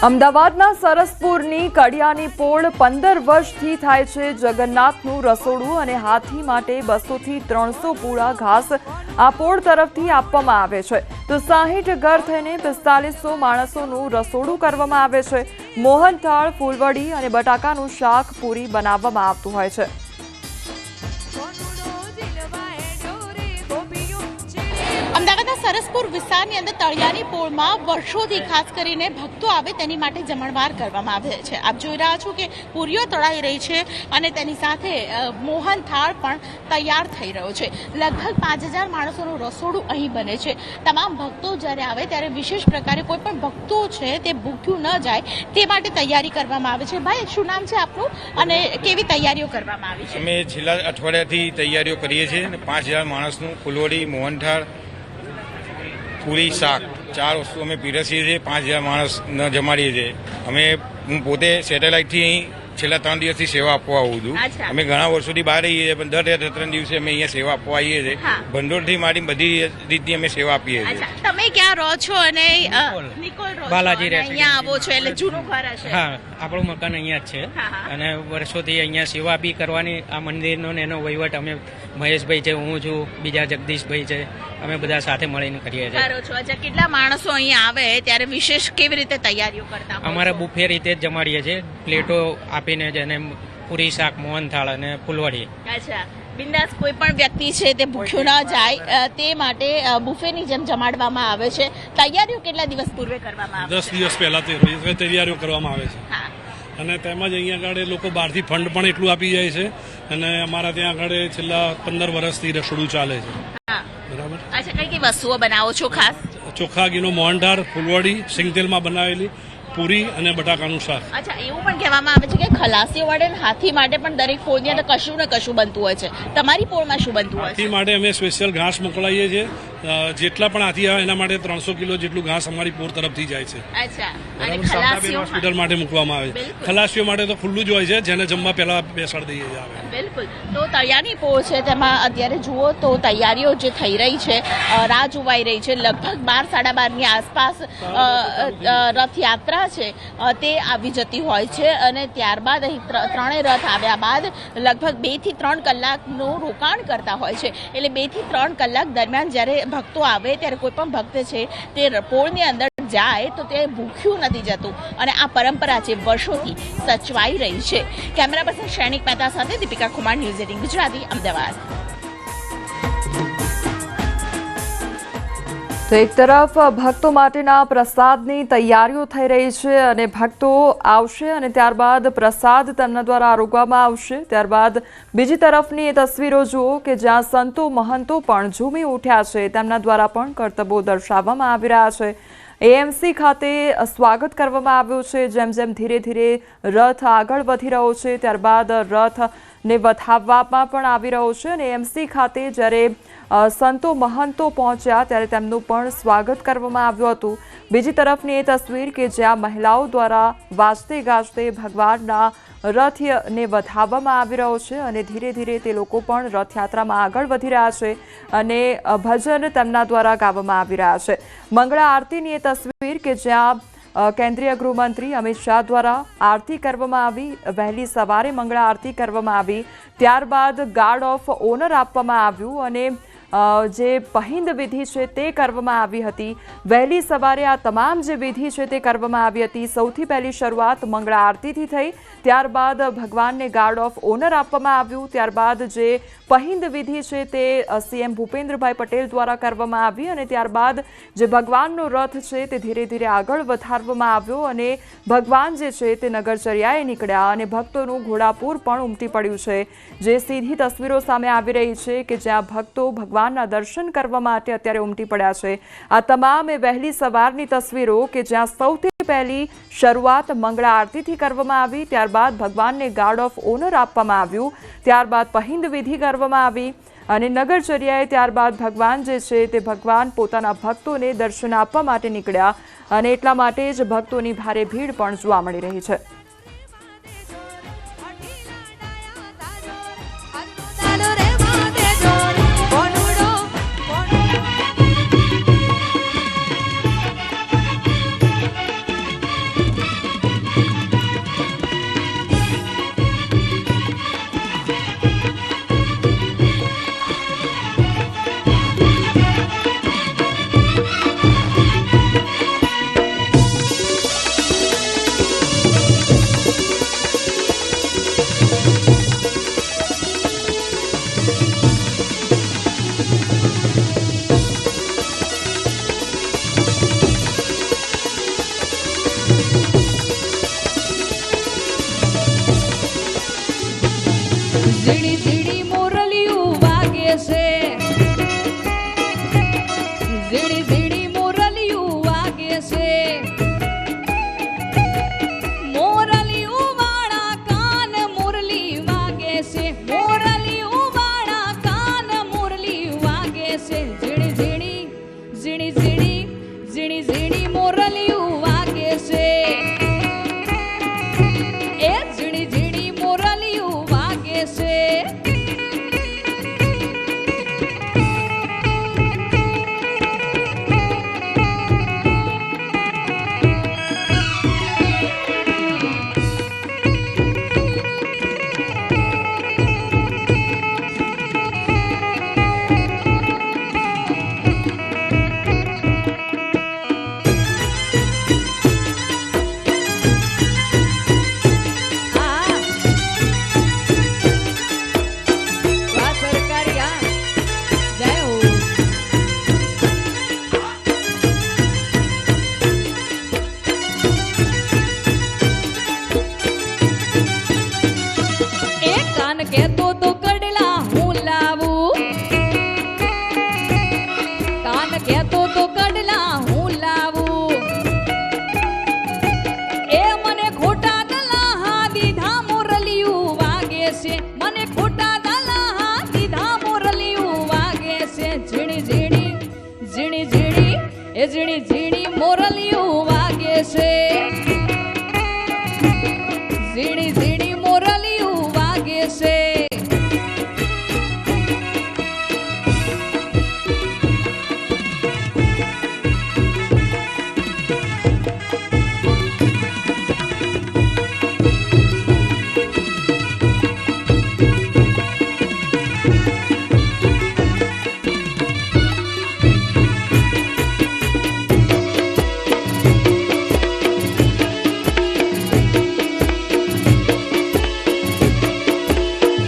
અમદાવાદના સરસપુરની કડિયાની પોળ 15 વર્ષથી થાય છે જગન્નાથનું રસોડું અને હાથી માટે 200 થી 300 પૂળા ઘાસ આ પોળ તરફથી આપવામાં આવે છે તો 60 ઘર થઈને 4500 માણસોનું રસોડું કરવામાં આવે છે। મોહનથાળ, ફૂલવડી અને બટાકાનું શાક પૂરી બનાવવામાં આવતું હોય છે। અમદાવાદના સરસપુર વિસ્તારની અંદર તળિયાની પોળમાં વર્ષોથી ખાસ કરીને ભક્તો આવે તેની માટે જમણવાર કરવામાં આવે છે। આપ જોઈ રહ્યા છો કે પૂરીઓ તળાઈ રહી છે અને તેની સાથે મોહનથાળ પણ તૈયાર થઈ રહ્યો છે। લગભગ 5000 માણસોનું રસોડું અહીં બને છે। તમામ ભક્તો જ્યારે આવે ત્યારે વિશેષ પ્રકારે કોઈ પણ ભક્તો છે તે ભૂખ્યું ન જાય તે માટે તૈયારી કરવામાં આવે છે। ભાઈ, શું નામ છે આપનું અને કેવી તૈયારીઓ કરવામાં આવી છે? અમે છેલ્લા અઠવાડિયાથી તૈયારીઓ કરીએ છીએ અને 5000 માણસનું ફૂલવડી, મોહનથાળ, પૂરી, શાક 4 વસ્તુ અમે પીરસીએ છીએ। 5000 માણસને જમાડીએ છીએ। હું પોતે સેટેલાઇટથી અહીં છેલ્લા 3 દિવસથી સેવા આપવા આવું છું। અમે ઘણા વર્ષોથી બહાર રહીએ છીએ પણ દર 3 દિવસે અમે અહીંયા સેવા આપવા આવીએ છીએ। ભંડોળથી માંડી બધી રીતની અમે સેવા આપીએ છીએ। તમે ક્યાં રહો છો અને નિકોલ રહો બાલાજી છો? અહીંયા આવો છો એટલે જૂનું ઘર હશે? હા, આપણું મકાન અહીંયા જ છે અને વર્ષોથી અહીંયા સેવા બી કરવાની આ મંદિરનો ને એનો વહીવટ અમે મહેશભાઈ છે, હું છું, બીજા જગદીશભાઈ છે, અમે બધા સાથે મળીને કરીએ છીએ। કરો છો? અચ્છા, કેટલા માણસો અહીંયા આવે ત્યારે વિશેષ કેવી રીતે તૈયારીઓ કરતા હો? અમારા બુફે રીતે જ જમાડીએ છીએ, પ્લેટો આપીને જેને પૂરી, શાક, મોહનથાળ અને ફૂલવડી। અચ્છા, બિંદાસ કોઈ પણ વ્યક્તિ છે તે ભૂખ્યું ન જાય તે માટે બુફેની જેમ જમાડવામાં આવે છે। તૈયારીઓ કેટલા દિવસ પૂર્વે કરવામાં આવે? 10 દિવસ પહેલા તૈયારીઓ કરવામાં આવે છે અને તેમજ અહીંયા આગળ લોકો બહારથી ફંડ પણ એટલું આપી જાય છે અને અમારા ત્યાં આગળ છેલ્લા 15 વર્ષથી રસોડું ચાલે છે। બરાબર। અચ્છા, કઈ કઈ વસ્તુઓ બનાવો છો ખાસ? ચોખ્ખા ઘીનો મોહનથાળ, ફૂલવડી, સિંગતેલમાં બનાવેલી પૂરી અને બટાકાનું શાક। અચ્છા, એવું પણ કહેવામાં આવે છે કે ખલાસીઓ માટે હાથી માટે પણ દરેક પોળની અંદર કશું ને કશું બનતું હોય છે। તમારી પોળમાં શું બનતું હોય છે? હાથી માટે અમે સ્પેશિયલ ઘાસ મોકલાવીએ છીએ। જેટલા પણ હાથી આવે એના માટે 300 કિલો જેટલું ઘાસ અમારી પોળ તરફથી જાય છે। અચ્છા, અને ખલાસીઓ હોસ્પિટલ માટે મૂકવામાં આવે છે। ખલાસીઓ માટે તો ખુલ્લું જ હોય છે, જેને જમવા પહેલા બેસાડી દઈએ છીએ। બિલકુલ। તો તળિયાની પોળ છે તેમાં અત્યારે જુઓ તો તૈયારીઓ જે થઈ રહી છે, રાહ જોવાઈ રહી છે। લગભગ 12-12:30 ની આસપાસ રથયાત્રા છે તે આવી જતી હોય છે અને ત્યારબાદ અહીં ત્રણેય રથ આવ્યા બાદ લગભગ 2 થી 3 કલાકનું રોકાણ કરતા હોય છે। એટલે 2 થી 3 કલાક દરમિયાન જ્યારે ભક્તો આવે ત્યારે કોઈ પણ ભક્ત છે તે પોળની અંદર જાય તો તે ભૂખ્યું નથી જતું અને આ પરંપરા છે વર્ષોથી સચવાઈ રહી છે। કેમેરા પર્સન સૈનિક મહેતા સાથે દીપિકા કુમાર, ન્યૂઝ 18 ગુજરાતી, અમદાવાદ। તો એક તરફ ભક્તો માટેના પ્રસાદની તૈયારીઓ થઈ રહી છે અને ભક્તો આવશે અને ત્યારબાદ પ્રસાદ તેમના દ્વારા આરોગવામાં આવશે। ત્યારબાદ બીજી તરફની એ તસવીરો જુઓ કે જ્યાં સંતો મહંતો પણ ઝૂમી ઉઠ્યા છે, તેમના દ્વારા પણ કરતબો દર્શાવવામાં આવી રહ્યા છે। એએમસી ખાતે સ્વાગત કરવામાં આવ્યું છે। જેમ જેમ ધીરે ધીરે રથ આગળ વધી રહ્યો છે ત્યારબાદ રથને વધાવવામાં પણ આવી રહ્યો છે અને એએમસી ખાતે જ્યારે સંતો મહંતો પહોંચ્યા ત્યારે તેમનું પણ સ્વાગત કરવામાં આવ્યું હતું। બીજી તરફની એ તસવીર કે જ્યાં મહિલાઓ દ્વારા વાજતે ગાજતે ભગવાનના રથને વધાવવામાં આવી રહ્યો છે અને ધીરે ધીરે તે લોકો પણ રથયાત્રામાં આગળ વધી રહ્યા છે અને ભજન તેમના દ્વારા ગાવામાં આવી રહ્યા છે। મંગળા આરતીની એ તસવીર કે જ્યાં કેન્દ્રીય ગૃહમંત્રી અમિત શાહ દ્વારા આરતી કરવામાં આવી। વહેલી સવારે મંગળા આરતી કરવામાં આવી, ત્યારબાદ ગાર્ડ ઓફ ઓનર આપવામાં આવ્યું અને જે પહિંદ વિધિ છે તે કરવામાં આવી હતી। વહેલી સવારે આ તમામ જે વિધિ છે તે કરવામાં આવી હતી। સૌથી પહેલી શરૂઆત મંગળા આરતીથી થઈ, ત્યારબાદ ભગવાનને ગાર્ડ ઓફ ઓનર આપવામાં આવ્યું, ત્યારબાદ જે પહિંદ વિધિ છે તે સીએમ ભૂપેન્દ્રભાઈ પટેલ દ્વારા કરવામાં આવી અને ત્યારબાદ જે ભગવાનનો રથ છે તે ધીરે ધીરે આગળ વધારવામાં આવ્યો અને ભગવાન જે છે તે નગરચર્યાએ નીકળ્યા અને ભક્તોનું ઘોડાપૂર પણ ઉમટી પડ્યું છે। જે સીધી તસવીરો સામે આવી રહી છે કે જ્યાં ભક્તો ભગવાનના દર્શન કરવા માટે અત્યારે ઉમટી પડ્યા છે। આ તમામ એ વહેલી સવારની તસવીરો કે જ્યાં સૌથી પહેલી શરૂઆત મંગળા આરતીથી કરવામાં આવી, ત્યારબાદ ભગવાનને ગાર્ડ ઓફ ઓનર આપવામાં આવ્યું, ત્યારબાદ પહિંદ વિધિ કરવામાં આવી અને નગરચર્યાએ ત્યારબાદ ભગવાન જે છે તે ભગવાન પોતાના ભક્તોને દર્શન આપવા માટે નીકળ્યા અને એટલા માટે જ ભક્તોની ભારે ભીડ પણ જોવા મળી રહી છે।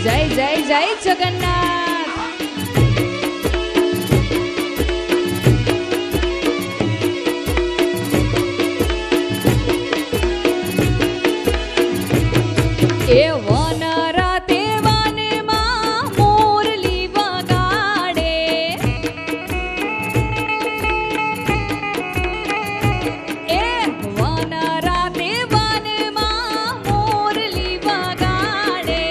જય જય જય જગન્નાથ. એ વન રાતે વનમાં મોરલી વગાડે, એ વન રાતે વનમાં મોરલી વગાડે,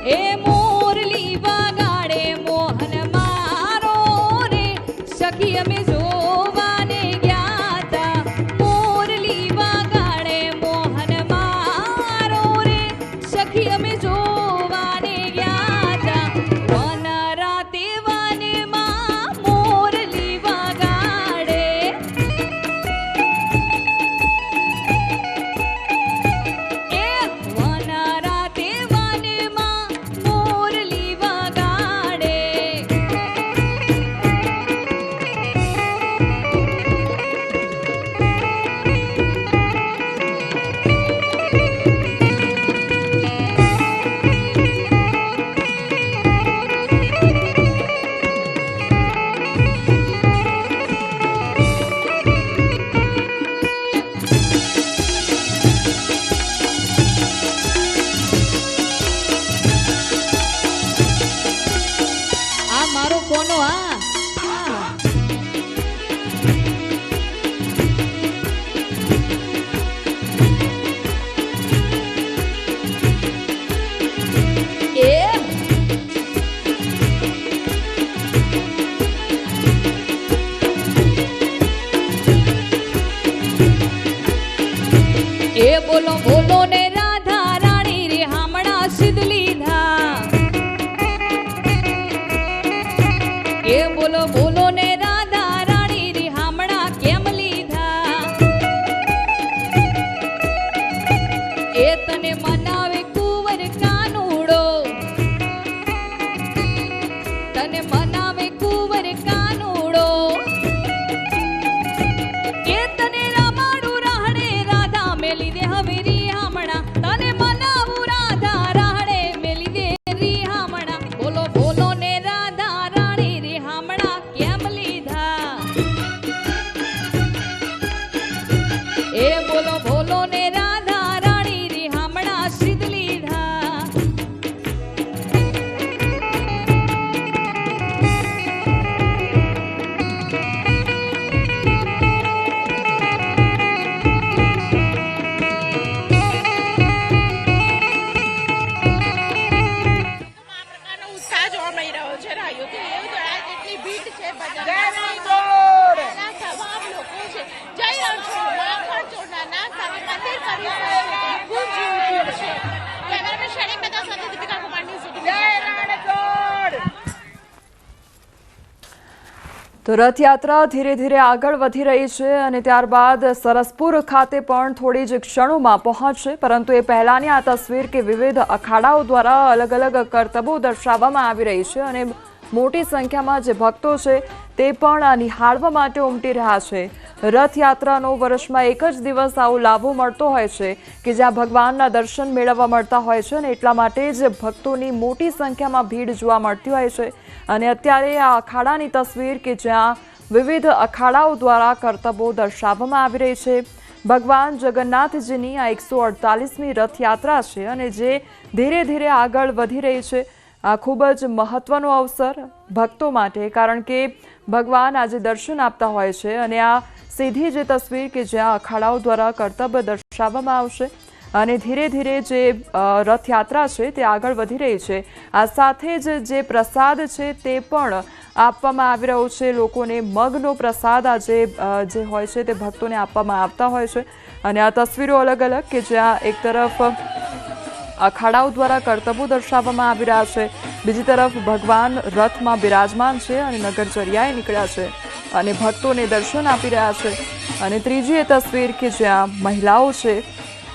એ મોરલી વગાડે મોહન મારો રે, સખી અમે જોવાને ગયા તા. મોરલી વગાડે મોહન મારો રે, સખી અમે જોવાને ગયા તા. વન રાતે વનમાં મોરલી વગાડે, એ વન રાતે વનમાં મોરલી વગાડે. આ મારો કોનો આ એ બોલો બોલો ને રાધા રાણી રે હામણા સિદ્ધ લીધા. એ બોલો બોલો ને રાધા રાણી રે હામણા કેમ લીધા. એ તને મનાવે કુંવર કાનુડો, તને મનાવે કુંવર કાનુડો. એ તને રમાડું રાહડે રાધા મેલી દે હવે રી હામણા, તને મનાવું રાધા રાહડે મેલી દે રી હામણા. બોલો બોલો ને રાધા રાણી રે હામણા કેમ લીધા. એ બોલો બોલો ને રાધા રાણી રે હામણા સિદ્ધ લીધા. આ પ્રકારનો ઉત્સાહ જોવા મળી રહ્યો છે રાયોથી. એવું જણાય કેટલી ભીડ છે બજારમાં. તમામ લોકો છે જય રણછોડ માખણચોરના નાદ સાથે મંદિર પરિસર ગુંજી ઉઠ્યું છે. કેમેરામેન શરીફ મહેતા સાથે દીપિકા કુમારની તો રથયાત્રા ધીરે ધીરે આગળ વધી રહી છે અને ત્યારબાદ સરસપુર ખાતે પણ થોડી જ ક્ષણોમાં પહોંચશે, પરંતુ એ પહેલાની આ તસવીર કે વિવિધ અખાડાઓ દ્વારા અલગ અલગ કરતબો દર્શાવવામાં આવી રહી છે અને મોટી સંખ્યામાં જે ભક્તો છે તે પણ આ નિહાળવા માટે ઉમટી રહ્યા છે. રથયાત્રાનો વર્ષમાં એક જ દિવસ આવો લાભો મળતો હોય છે કે જ્યાં ભગવાનના દર્શન મેળવવા મળતા હોય છે અને એટલા માટે જ ભક્તોની મોટી સંખ્યામાં ભીડ જોવા મળતી હોય છે. અને અત્યારે આ અખાડાની તસવીર કે જ્યાં વિવિધ અખાડાઓ દ્વારા કરતબો દર્શાવવામાં આવી રહી છે. ભગવાન જગન્નાથજીની આ 148મી રથયાત્રા છે અને જે ધીરે ધીરે આગળ વધી રહી છે. આ ખૂબ જ મહત્વનો અવસર ભક્તો માટે, કારણ કે ભગવાન આજે દર્શન આપતા હોય છે અને આ સીધી જે તસવીર કે જ્યાં અખાડાઓ દ્વારા કરતબ દર્શાવવામાં આવશે અને ધીરે ધીરે જે રથયાત્રા છે તે આગળ વધી રહી છે. આ સાથે જ જે પ્રસાદ છે તે પણ આપવામાં આવી રહ્યો છે લોકોને. મગનો પ્રસાદ આજે જે હોય છે તે ભક્તોને આપવામાં આવતા હોય છે અને આ તસવીરો અલગ અલગ કે જ્યાં એક તરફ અખાડાઓ દ્વારા કરતબો દર્શાવવામાં આવી રહ્યા છે બીજી તરફ ભગવાન રથમાં બિરાજમાન છે અને નગરચર્યાએ નીકળ્યા છે અને ભક્તોને દર્શન આપી રહ્યા છે. અને ત્રીજી એ તસવીર કે જ્યાં મહિલાઓ છે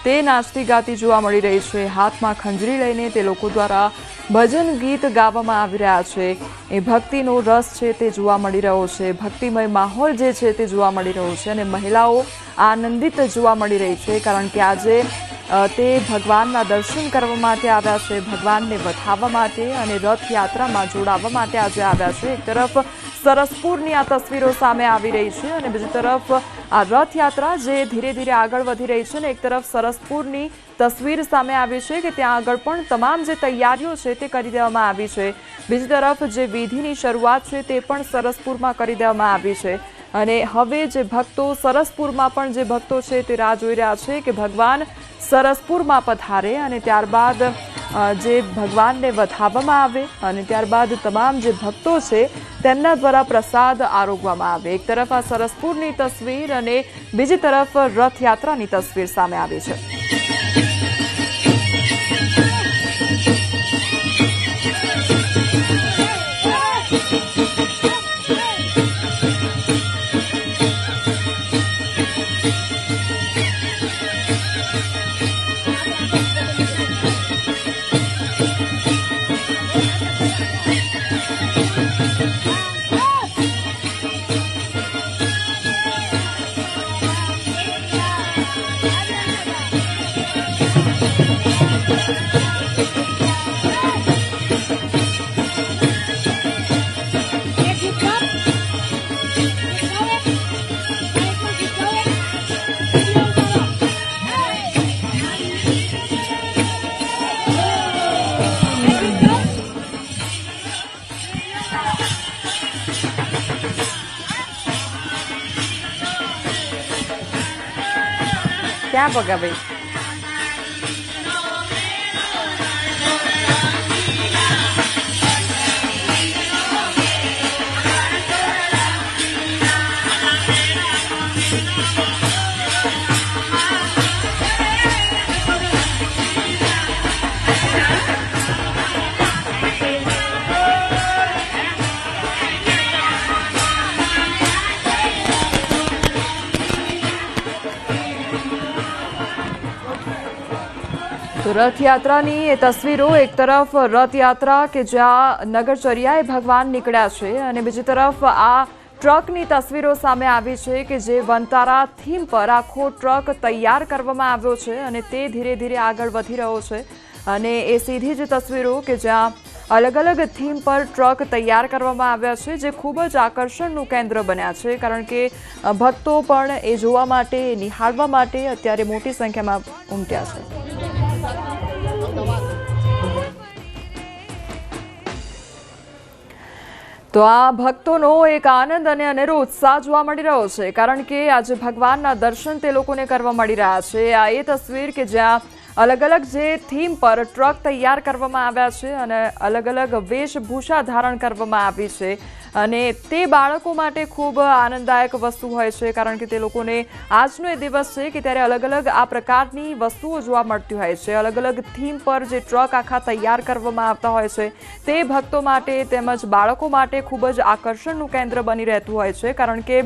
તે નાચતી ગાતી જોવા મળી રહી છે. હાથમાં ખંજરી લઈને તે લોકો દ્વારા ભજન ગીત ગાવામાં આવી રહ્યા છે. એ ભક્તિનો રસ છે તે જોવા મળી રહ્યો છે. ભક્તિમય માહોલ જે છે તે જોવા મળી રહ્યો છે અને મહિલાઓ આનંદિત જોવા મળી રહી છે કારણ કે આજે તે ભગવાનના દર્શન કરવા માટે આવ્યા છે, ભગવાનને વધાવવા માટે અને રથયાત્રામાં જોડાવા માટે આજે આવ્યા છે. એક તરફ સરસપુરની આ તસવીરો સામે આવી રહી છે અને બીજી તરફ આ રથયાત્રા જે ધીરે ધીરે આગળ વધી રહી છે ને એક તરફ સરસપુરની તસવીર સામે આવી છે કે ત્યાં આગળ પણ તમામ જે તૈયારીઓ છે તે કરી દેવામાં આવી છે. બીજી તરફ જે વિધિની શરૂઆત છે તે પણ સરસપુરમાં કરી દેવામાં આવી છે અને હવે જે ભક્તો સરસપુરમાં પણ જે ભક્તો છે તે રાહ જોઈ રહ્યા છે કે ભગવાન સરસપુરમાં પધારે અને ત્યારબાદ જે ભગવાનને વધાવવામાં આવે અને ત્યારબાદ તમામ જે ભક્તો છે તેમના દ્વારા પ્રસાદ આરોગવામાં આવે. એક તરફ આ સરસપુરની તસવીર અને બીજી તરફ રથયાત્રાની તસવીર સામે આવી છે. ક્યાં પગા ભાઈ? તો રથયાત્રાની એ તસવીરો, એક તરફ રથયાત્રા કે જ્યાં નગરચર્યાએ ભગવાન નીકળ્યા છે અને બીજી તરફ આ ટ્રકની તસવીરો સામે આવી છે કે જે વનતારા થીમ પર આખો ટ્રક તૈયાર કરવામાં આવ્યો છે અને તે ધીરે ધીરે આગળ વધી રહ્યો છે અને એ સીધી જ તસવીરો કે જ્યાં અલગ અલગ થીમ પર ટ્રક તૈયાર કરવામાં આવ્યા છે જે ખૂબ જ આકર્ષણનું કેન્દ્ર બન્યા છે કારણ કે ભક્તો પણ એ જોવા માટે, નિહાળવા માટે અત્યારે મોટી સંખ્યામાં ઉમટ્યા છે. તો આ ભક્તોનો એક આનંદ અને અનેરો ઉત્સાહ જોવા મળી રહ્યો છે કારણ કે આજે ભગવાનના દર્શન તે લોકોને કરવા મળી રહ્યા છે. આ એ તસવીર કે જ્યાં અલગ અલગ જે થીમ પર ટ્રક તૈયાર કરવામાં આવ્યા છે અને અલગ અલગ વેશભૂષા ધારણ કરવામાં આવી છે અને તે બાળકો માટે ખૂબ આનંદદાયક વસ્તુ હોય છે કારણ કે તે લોકોને આજનો એ દિવસ છે કે ત્યારે અલગ અલગ આ પ્રકારની વસ્તુઓ જોવા મળતી હોય છે. અલગ અલગ થીમ પર જે ટ્રક આખા તૈયાર કરવામાં આવતા હોય છે તે ભક્તો માટે તેમજ બાળકો માટે ખૂબ જ આકર્ષણનું કેન્દ્ર બની રહેતું હોય છે કારણ કે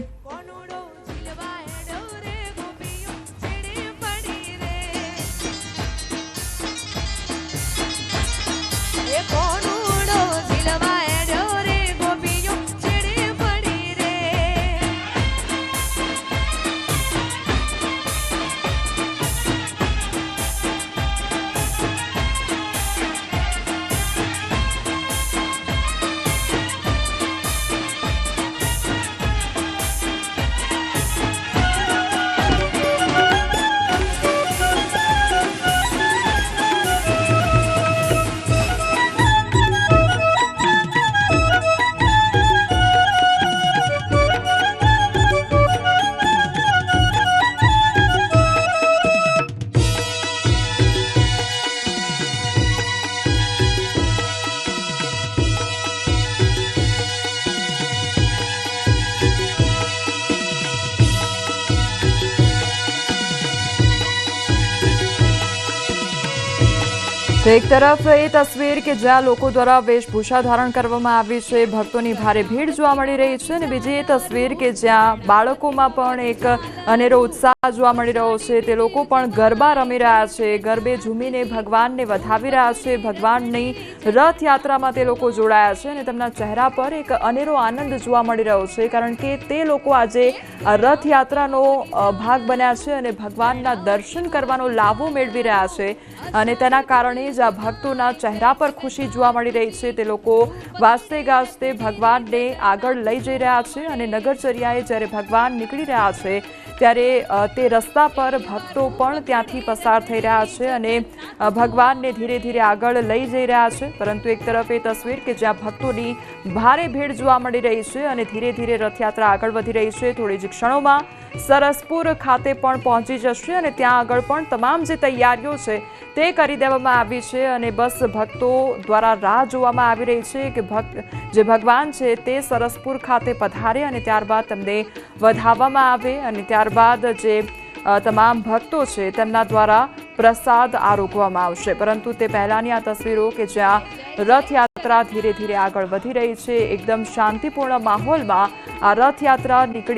તો એક તરફ એ તસવીર કે જ્યાં લોકો દ્વારા વેશભૂષા ધારણ કરવામાં આવી છે, ભક્તોની ભારે ભીડ જોવા મળી રહી છે, અને બીજી એ તસવીર કે જ્યાં બાળકોમાં પણ એક અનેરો ઉત્સાહ જોવા મળી રહ્યો છે. તે લોકો પણ ગરબા રમી રહ્યા છે, ગરબે ઝૂમીને ભગવાનને વધાવી રહ્યા છે. ભગવાનની રથયાત્રામાં તે લોકો જોડાયા છે અને તેમના ચહેરા પર એક અનેરો આનંદ જોવા મળી રહ્યો છે, કારણ કે તે લોકો આજે રથયાત્રાનો ભાગ બન્યા છે અને ભગવાનના દર્શન કરવાનો લાભો મેળવી રહ્યા છે. અને તેના કારણે જ આ ભક્તોના ચહેરા પર ખુશી જોવા મળી રહી છે. તે લોકો વાજતે ગાજતે ભગવાનને આગળ લઈ જઈ રહ્યા છે અને નગરચર્યાએ જ્યારે ભગવાન નીકળી રહ્યા છે ત્યારે તે રસ્તા પર ભક્તો પણ ત્યાંથી પસાર થઈ રહ્યા છે અને ભગવાનને ધીરે ધીરે આગળ લઈ જઈ રહ્યા છે. પરંતુ એક તરફ એ તસવીર કે જ્યાં ભક્તોની ભારે ભીડ જોવા મળી રહી છે અને ધીરે ધીરે રથયાત્રા આગળ વધી રહી છે. થોડી જ ક્ષણોમાં સરસપુર ખાતે પણ પહોંચી જશે અને ત્યાં આગળ પણ તમામ જે તૈયારીઓ છે તે કરી દેવામાં આવી છે અને બસ ભક્તો દ્વારા રાહ જોવામાં આવી રહી છે કે જે ભગવાન છે તે સરસપુર ખાતે પધારે અને ત્યારબાદ તેમને વધાવવામાં આવે અને ત્યારબાદ જે તમામ ભક્તો છે તેમના દ્વારા પ્રસાદ આરોગવામાં આવશે. પરંતુ તે પહેલાની આ તસવીરો કે જ્યાં રથયાત્રા ધીરે ધીરે આગળ વધી રહી છે, એકદમ શાંતિપૂર્ણ માહોલમાં આ રથયાત્રા નીકળી